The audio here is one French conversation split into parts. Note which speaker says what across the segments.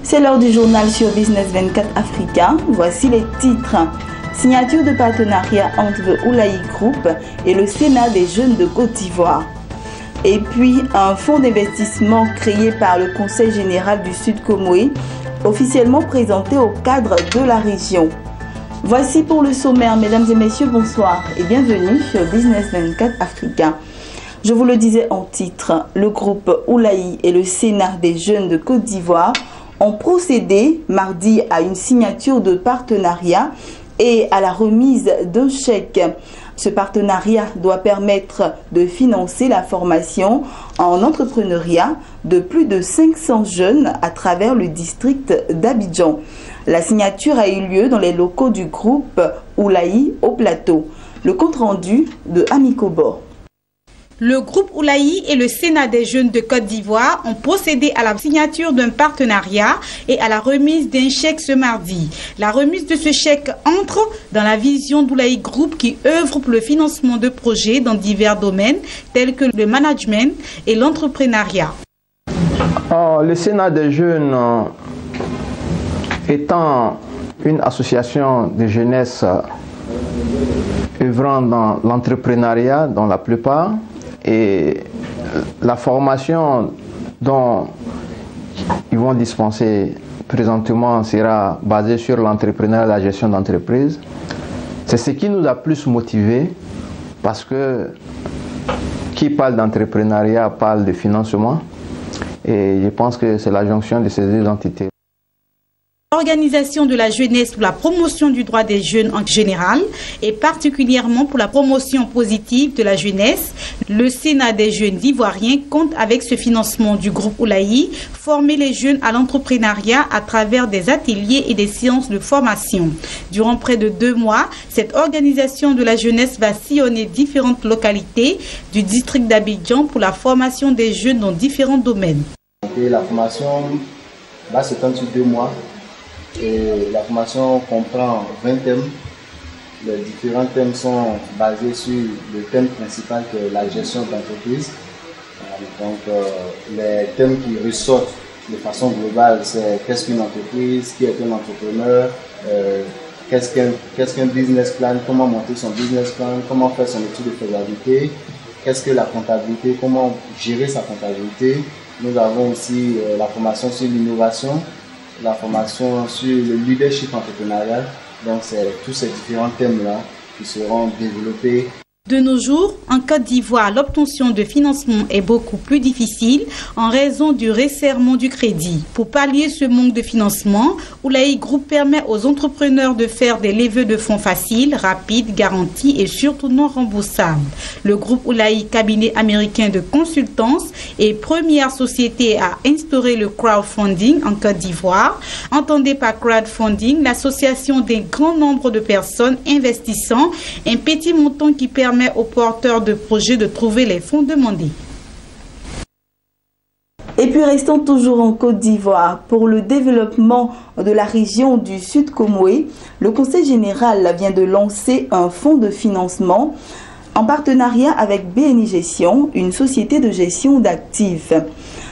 Speaker 1: C'est l'heure du journal sur Business 24 Africa. Voici les titres. Signature de partenariat entre le Oulaye Group et le Sénat des jeunes de Côte d'Ivoire. Et puis, un fonds d'investissement créé par le Conseil général du Sud Comoé, officiellement présenté au cadre de la région. Voici pour le sommaire. Mesdames et messieurs, bonsoir et bienvenue sur Business 24 Africa. Je vous le disais en titre, le groupe Oulaye et le Sénat des jeunes de Côte d'Ivoire ont procédé mardi à une signature de partenariat et à la remise d'un chèque. Ce partenariat doit permettre de financer la formation en entrepreneuriat de plus de 500 jeunes à travers le district d'Abidjan. La signature a eu lieu dans les locaux du groupe Oulaye au Plateau. Le compte-rendu de Amico Bor.
Speaker 2: Le groupe Oulaye et le Sénat des jeunes de Côte d'Ivoire ont procédé à la signature d'un partenariat et à la remise d'un chèque ce mardi. La remise de ce chèque entre dans la vision d'Oulaye Group qui œuvre pour le financement de projets dans divers domaines tels que le management et l'entrepreneuriat.
Speaker 3: Le Sénat des jeunes étant une association de jeunesse œuvrant dans l'entrepreneuriat dans la plupart, et la formation dont ils vont dispenser présentement sera basée sur l'entrepreneuriat et la gestion d'entreprise. C'est ce qui nous a plus motivés parce que qui parle d'entrepreneuriat parle de financement et je pense que c'est la jonction de ces deux entités.
Speaker 2: L'organisation de la jeunesse pour la promotion du droit des jeunes en général et particulièrement pour la promotion positive de la jeunesse, le Sénat des jeunes ivoiriens compte avec ce financement du groupe Oulaye former les jeunes à l'entrepreneuriat à travers des ateliers et des séances de formation. Durant près de 2 mois, cette organisation de la jeunesse va sillonner différentes localités du district d'Abidjan pour la formation des jeunes dans différents domaines.
Speaker 4: Et la formation va s'étendre sur 2 mois. Et la formation comprend 20 thèmes. Les différents thèmes sont basés sur le thème principal qui est la gestion d'entreprise. Donc les thèmes qui ressortent de façon globale, c'est qu'est-ce qu'une entreprise, qui est un entrepreneur, qu'est-ce qu'un business plan, comment monter son business plan, comment faire son étude de faisabilité, qu'est-ce que la comptabilité, comment gérer sa comptabilité. Nous avons aussi la formation sur l'innovation, la formation sur le leadership entrepreneurial. Donc c'est tous ces différents thèmes-là qui seront développés.
Speaker 2: De nos jours, en Côte d'Ivoire, l'obtention de financement est beaucoup plus difficile en raison du resserrement du crédit. Pour pallier ce manque de financement, Oulaye Group permet aux entrepreneurs de faire des levées de fonds faciles, rapides, garantis et surtout non remboursables. Le groupe Oulaye, cabinet américain de consultance et première société à instaurer le crowdfunding en Côte d'Ivoire. Entendez par crowdfunding l'association d'un grand nombre de personnes investissant un petit montant qui permet aux porteurs de projets de trouver les fonds demandés.
Speaker 1: Et puis restons toujours en Côte d'Ivoire. Pour le développement de la région du Sud Comoé, le Conseil général vient de lancer un fonds de financement en partenariat avec BNI Gestion, une société de gestion d'actifs.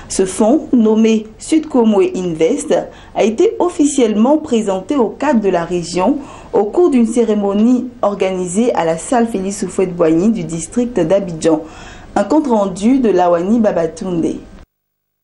Speaker 1: Ce fonds, nommé Sud Comoé Invest, a été officiellement présenté au cadre de la région au cours d'une cérémonie organisée à la salle Félix Houphouët-Boigny du district d'Abidjan. Un compte-rendu de Lawani Babatunde.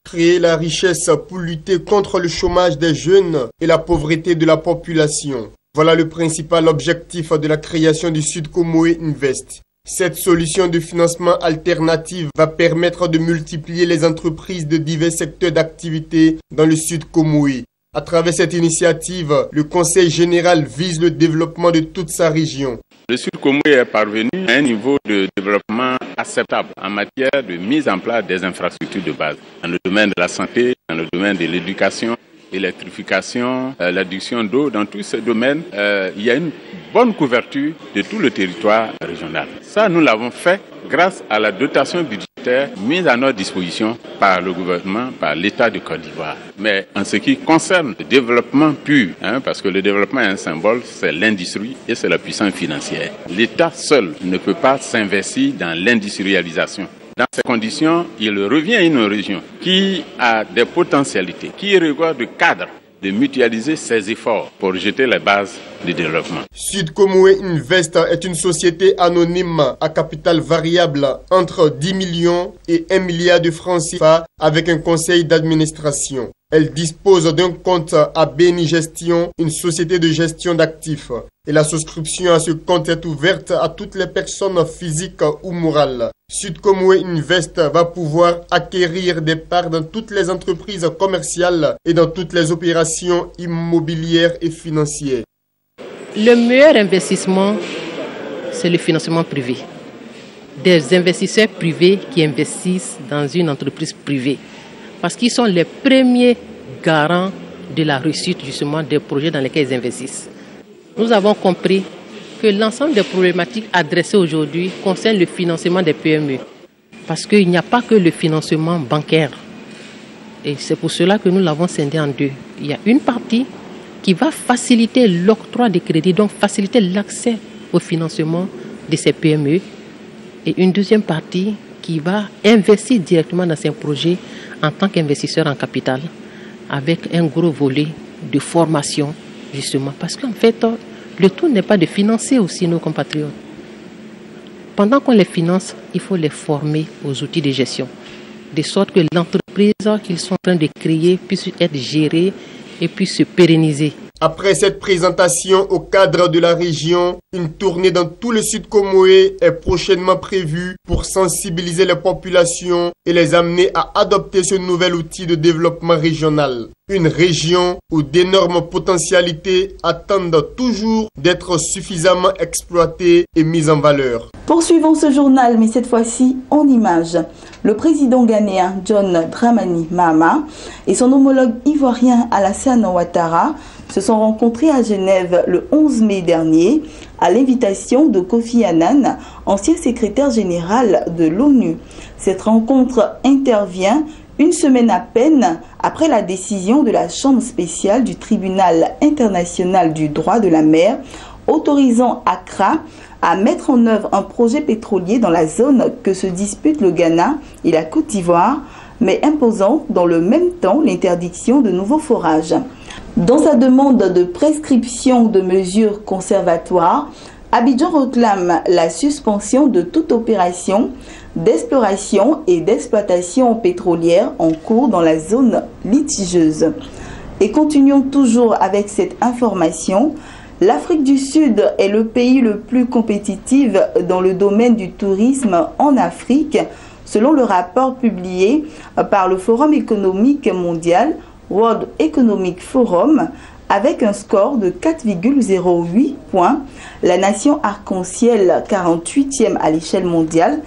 Speaker 5: Créer la richesse pour lutter contre le chômage des jeunes et la pauvreté de la population. Voilà le principal objectif de la création du Sud Comoé Invest. Cette solution de financement alternative va permettre de multiplier les entreprises de divers secteurs d'activité dans le Sud Comoé. À travers cette initiative, le Conseil général vise le développement de toute sa région.
Speaker 6: Le Sud Comoé est parvenu à un niveau de développement acceptable en matière de mise en place des infrastructures de base, dans le domaine de la santé, dans le domaine de l'éducation, l'électrification, l'adduction d'eau. Dans tous ces domaines, il y a une bonne couverture de tout le territoire régional. Ça, nous l'avons fait grâce à la dotation budgétaire mise à notre disposition par le gouvernement, par l'État de Côte d'Ivoire. Mais en ce qui concerne le développement pur, parce que le développement est un symbole, c'est l'industrie et c'est la puissance financière. L'État seul ne peut pas s'investir dans l'industrialisation. Dans ces conditions, il revient à une région qui a des potentialités, qui regarde le cadre de mutualiser ses efforts pour jeter les bases du développement.
Speaker 5: Sud Comoé Invest est une société anonyme à capital variable entre 10 millions et 1 milliard de francs CFA avec un conseil d'administration. Elle dispose d'un compte à Béni Gestion, une société de gestion d'actifs. Et la souscription à ce compte est ouverte à toutes les personnes physiques ou morales. Sud Comoé Invest va pouvoir acquérir des parts dans toutes les entreprises commerciales et dans toutes les opérations immobilières et financières.
Speaker 7: Le meilleur investissement, c'est le financement privé. Des investisseurs privés qui investissent dans une entreprise privée. Parce qu'ils sont les premiers garants de la réussite justement des projets dans lesquels ils investissent. Nous avons compris que l'ensemble des problématiques adressées aujourd'hui concernent le financement des PME. Parce qu'il n'y a pas que le financement bancaire. Et c'est pour cela que nous l'avons scindé en deux. Il y a une partie qui va faciliter l'octroi des crédits, donc faciliter l'accès au financement de ces PME. Et une deuxième partie qui va investir directement dans ces projets en tant qu'investisseur en capital, avec un gros volet de formation, justement. Parce qu'en fait, le tout n'est pas de financer aussi nos compatriotes. Pendant qu'on les finance, il faut les former aux outils de gestion, de sorte que l'entreprise qu'ils sont en train de créer puisse être gérée et puisse se pérenniser.
Speaker 5: Après cette présentation au cadre de la région, une tournée dans tout le Sud Comoé est prochainement prévue pour sensibiliser les populations et les amener à adopter ce nouvel outil de développement régional. Une région où d'énormes potentialités attendent toujours d'être suffisamment exploitées et mises en valeur.
Speaker 1: Poursuivons ce journal, mais cette fois-ci en images. Le président ghanéen John Dramani Mahama et son homologue ivoirien Alassane Ouattara se sont rencontrés à Genève le 11 mai dernier à l'invitation de Kofi Annan, ancien secrétaire général de l'ONU. Cette rencontre intervient une semaine à peine après la décision de la Chambre spéciale du Tribunal international du droit de la mer autorisant Accra à mettre en œuvre un projet pétrolier dans la zone que se disputent le Ghana et la Côte d'Ivoire, mais imposant dans le même temps l'interdiction de nouveaux forages. Dans sa demande de prescription de mesures conservatoires, Abidjan réclame la suspension de toute opération d'exploration et d'exploitation pétrolière en cours dans la zone litigieuse. Et continuons toujours avec cette information. L'Afrique du Sud est le pays le plus compétitif dans le domaine du tourisme en Afrique, selon le rapport publié par le Forum économique mondial, World Economic Forum, avec un score de 4,08 points. La nation arc-en-ciel, 48e à l'échelle mondiale,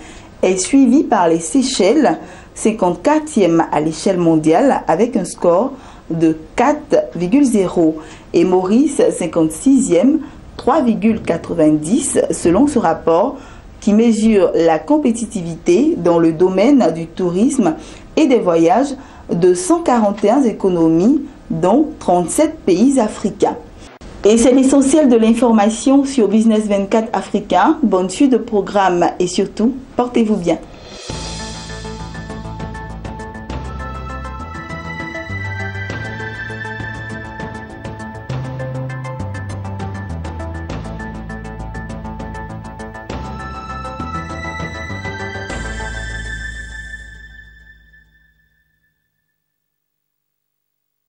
Speaker 1: est suivie par les Seychelles, 54e à l'échelle mondiale, avec un score de 4,0 et Maurice 56e 3,90 selon ce rapport qui mesure la compétitivité dans le domaine du tourisme et des voyages de 141 économies dont 37 pays africains. Et c'est l'essentiel de l'information sur Business 24 Africain. Bonne suite de programme et surtout, portez-vous bien.